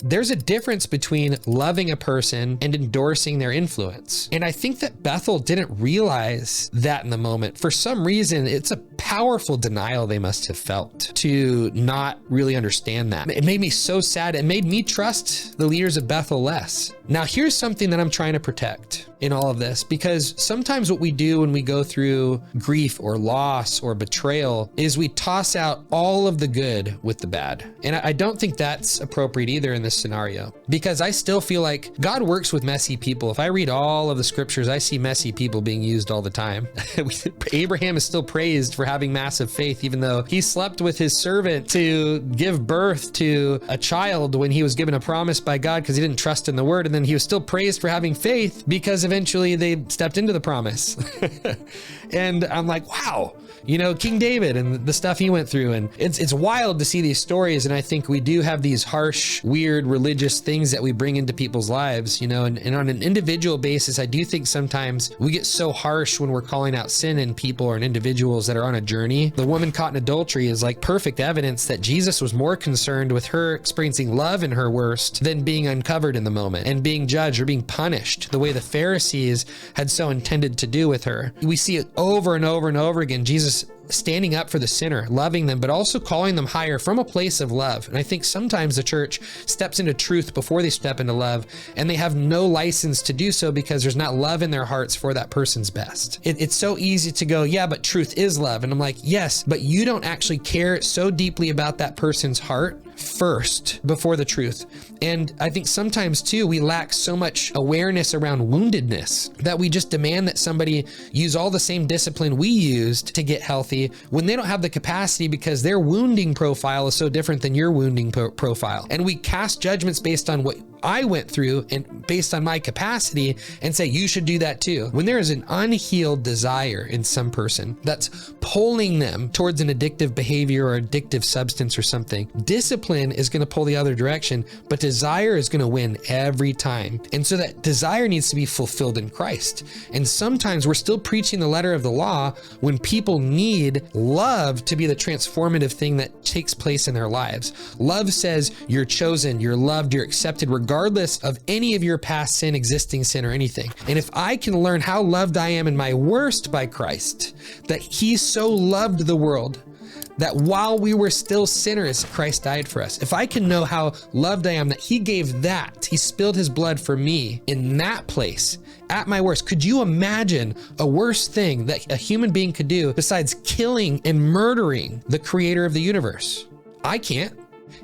There's a difference between loving a person and endorsing their influence. And I think that Bethel didn't realize that in the moment. For some reason, it's a powerful denial they must have felt to not really understand that. It made me so sad. It made me trust the leaders of Bethel less. Now, here's something that I'm trying to protect in all of this, because sometimes what we do when we go through grief or loss or betrayal is we toss out all of the good with the bad. And I don't think that's appropriate either in this scenario, because I still feel like God works with messy people. If I read all of the scriptures, I see messy people being used all the time. Abraham is still praised for having massive faith, even though he slept with his servant to give birth to a child when he was given a promise by God because he didn't trust in the word. And then he was still praised for having faith because eventually they stepped into the promise. And I'm like, wow, King David and the stuff he went through. And it's wild to see these stories. And I think we do have these harsh, weird religious things that we bring into people's lives, and on an individual basis, I do think sometimes we get so harsh when we're calling out sin in people or in individuals that are on a journey. The woman caught in adultery is like perfect evidence that Jesus was more concerned with her experiencing love in her worst than being uncovered in the moment and being judged or being punished the way the Pharisees had so intended to do with her. We see it over and over and over again. Jesus standing up for the sinner, loving them, but also calling them higher from a place of love. And I think sometimes the church steps into truth before they step into love, and they have no license to do so because there's not love in their hearts for that person's best. It's so easy to go, yeah, but truth is love. And I'm like, yes, but you don't actually care so deeply about that person's heart first before the truth. And I think sometimes too, we lack so much awareness around woundedness that we just demand that somebody use all the same discipline we used to get healthy when they don't have the capacity because their wounding profile is so different than your wounding profile. And we cast judgments based on what I went through and based on my capacity and say, you should do that too. When there is an unhealed desire in some person that's pulling them towards an addictive behavior or addictive substance or something, discipline is going to pull the other direction, but desire is going to win every time. And so that desire needs to be fulfilled in Christ. And sometimes we're still preaching the letter of the law when people need love to be the transformative thing that takes place in their lives. Love says you're chosen, you're loved, you're accepted, regardless of any of your past sin, existing sin, or anything. And if I can learn how loved I am in my worst by Christ, that he so loved the world that while we were still sinners, Christ died for us. If I can know how loved I am, that he gave that, he spilled his blood for me in that place, at my worst. Could you imagine a worse thing that a human being could do besides killing and murdering the creator of the universe? I can't.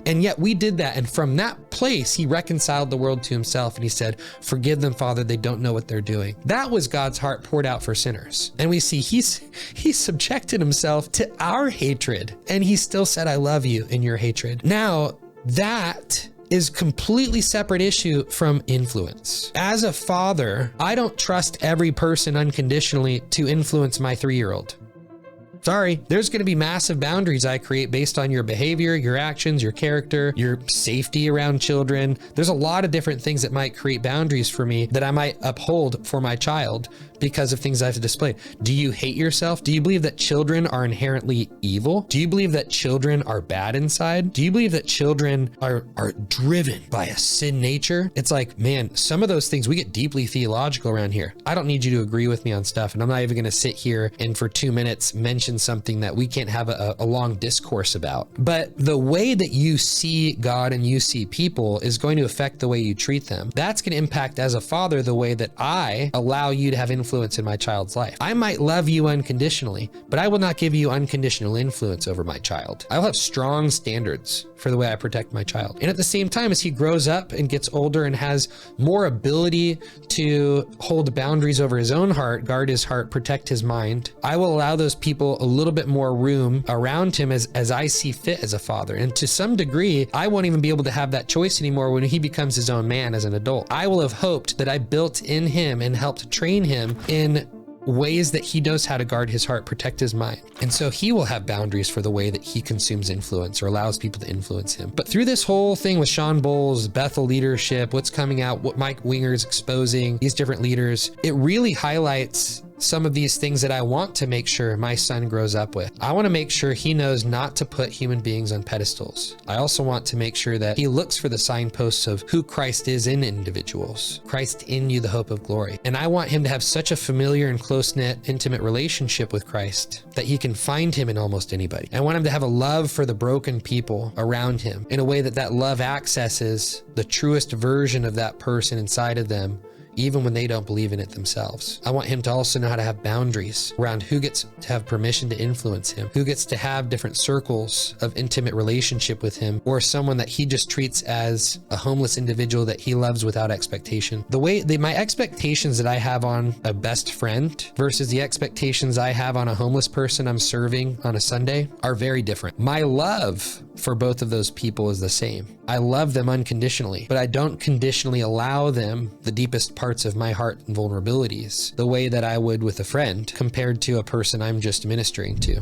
And yet we did that. And from that place, he reconciled the world to himself. And he said, forgive them, Father, they don't know what they're doing. That was God's heart poured out for sinners. And we see he subjected himself to our hatred. And he still said, I love you in your hatred. Now that is completely separate issue from influence. As a father, I don't trust every person unconditionally to influence my 3-year-old. Sorry, there's going to be massive boundaries I create based on your behavior, your actions, your character, your safety around children. There's a lot of different things that might create boundaries for me that I might uphold for my child because of things I've displayed. Do you hate yourself? Do you believe that children are inherently evil? Do you believe that children are bad inside? Do you believe that children are driven by a sin nature? It's like, man, some of those things, we get deeply theological around here. I don't need you to agree with me on stuff, and I'm not even going to sit here and for 2 minutes mention something that we can't have a long discourse about. But the way that you see God and you see people is going to affect the way you treat them. That's going to impact, as a father, the way that I allow you to have influence in my child's life. I might love you unconditionally, but I will not give you unconditional influence over my child. I will have strong standards for the way I protect my child. And at the same time, as he grows up and gets older and has more ability to hold boundaries over his own heart, guard his heart, protect his mind, I will allow those people a little bit more room around him as I see fit as a father. And to some degree, I won't even be able to have that choice anymore when he becomes his own man as an adult. I will have hoped that I built in him and helped train him in ways that he knows how to guard his heart, protect his mind. And so he will have boundaries for the way that he consumes influence or allows people to influence him. But through this whole thing with Shawn Bolz, Bethel leadership, what's coming out, what Mike Winger's exposing, these different leaders, it really highlights some of these things that I want to make sure my son grows up with. I want to make sure he knows not to put human beings on pedestals. I also want to make sure that he looks for the signposts of who Christ is in individuals. Christ in you, the hope of glory. And I want him to have such a familiar and close-knit, intimate relationship with Christ that he can find him in almost anybody. I want him to have a love for the broken people around him in a way that that love accesses the truest version of that person inside of them, even when they don't believe in it themselves. I want him to also know how to have boundaries around who gets to have permission to influence him, who gets to have different circles of intimate relationship with him, or someone that he just treats as a homeless individual that he loves without expectation. My expectations that I have on a best friend versus the expectations I have on a homeless person I'm serving on a Sunday are very different. My love for both of those people is the same. I love them unconditionally, but I don't conditionally allow them the deepest parts of my heart and vulnerabilities the way that I would with a friend compared to a person I'm just ministering to.